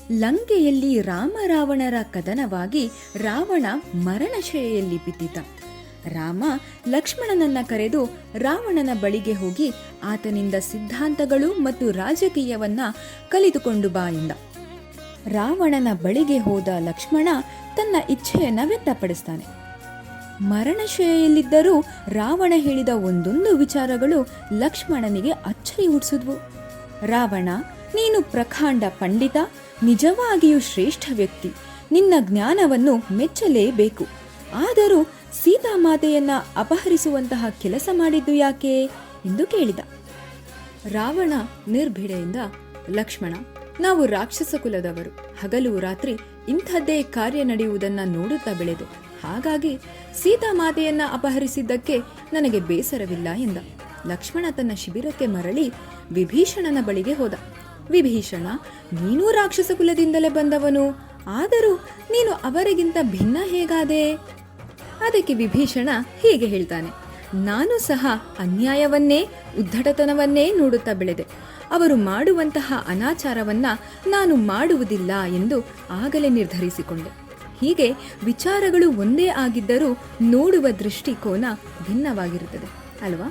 ಲಂಕೆಯಲ್ಲಿ ರಾಮರಾವಣರ ಕದನವಾಗಿ ರಾವಣ ಮರಣಶಯ್ಯೆಯಲ್ಲಿ ಬಿದ್ದಿದ್ದ. ರಾಮ ಲಕ್ಷ್ಮಣನನ್ನ ಕರೆದು ರಾವಣನ ಬಳಿಗೆ ಹೋಗಿ ಆತನಿಂದ ಸಿದ್ಧಾಂತಗಳು ಮತ್ತು ರಾಜಕೀಯವನ್ನ ಕಲಿತುಕೊಂಡು ಬಾ ಎಂದ. ರಾವಣನ ಬಳಿಗೆ ಹೋದ ಲಕ್ಷ್ಮಣ ತನ್ನ ಇಚ್ಛೆಯನ್ನ ವ್ಯಕ್ತಪಡಿಸ್ತಾನೆ. ಮರಣಶಯ್ಯೆಯಲ್ಲಿದ್ದರೂ ರಾವಣ ಹೇಳಿದ ಒಂದೊಂದು ವಿಚಾರಗಳು ಲಕ್ಷ್ಮಣನಿಗೆ ಅಚ್ಚರಿ ಹುಟ್ಟಿಸಿದ್ವು. ರಾವಣ, ನೀನು ಪ್ರಕಾಂಡ ಪಂಡಿತ, ನಿಜವಾಗಿಯೂ ಶ್ರೇಷ್ಠ ವ್ಯಕ್ತಿ. ನಿನ್ನ ಜ್ಞಾನವನ್ನು ಮೆಚ್ಚಲೇಬೇಕು. ಆದರೂ ಸೀತಾಮಾತೆಯನ್ನ ಅಪಹರಿಸುವಂತಹ ಕೆಲಸ ಮಾಡಿದ್ದು ಯಾಕೆ ಎಂದು ಕೇಳಿದ. ರಾವಣ ನಿರ್ಭಿಡೆಯಿಂದ, ಲಕ್ಷ್ಮಣ, ನಾವು ರಾಕ್ಷಸ ಕುಲದವರು. ಹಗಲು ರಾತ್ರಿ ಇಂಥದ್ದೇ ಕಾರ್ಯ ನಡೆಯುವುದನ್ನು ನೋಡುತ್ತಾ ಬೆಳೆದು, ಹಾಗಾಗಿ ಸೀತಾಮಾತೆಯನ್ನ ಅಪಹರಿಸಿದ್ದಕ್ಕೆ ನನಗೆ ಬೇಸರವಿಲ್ಲ ಎಂದ. ಲಕ್ಷ್ಮಣ ತನ್ನ ಶಿಬಿರಕ್ಕೆ ಮರಳಿ ವಿಭೀಷಣನ ಬಳಿಗೆ ಹೋದ. ವಿಭೀಷಣ, ನೀನೂ ರಾಕ್ಷಸ ಕುಲದಿಂದಲೇ ಬಂದವನು, ಆದರೂ ನೀನು ಅವರಿಗಿಂತ ಭಿನ್ನ ಹೇಗಾದೆ? ಅದಕ್ಕೆ ವಿಭೀಷಣ ಹೀಗೆ ಹೇಳ್ತಾನೆ, ನಾನು ಸಹ ಅನ್ಯಾಯವನ್ನೇ ಉದ್ದಟತನವನ್ನೇ ನೋಡುತ್ತಾ ಬೆಳೆದೆ. ಅವರು ಮಾಡುವಂತಹ ಅನಾಚಾರವನ್ನ ನಾನು ಮಾಡುವುದಿಲ್ಲ ಎಂದು ಆಗಲೇ ನಿರ್ಧರಿಸಿಕೊಂಡೆ. ಹೀಗೆ ವಿಚಾರಗಳು ಒಂದೇ ಆಗಿದ್ದರೂ ನೋಡುವ ದೃಷ್ಟಿಕೋನ ಭಿನ್ನವಾಗಿರುತ್ತದೆ ಅಲ್ವಾ?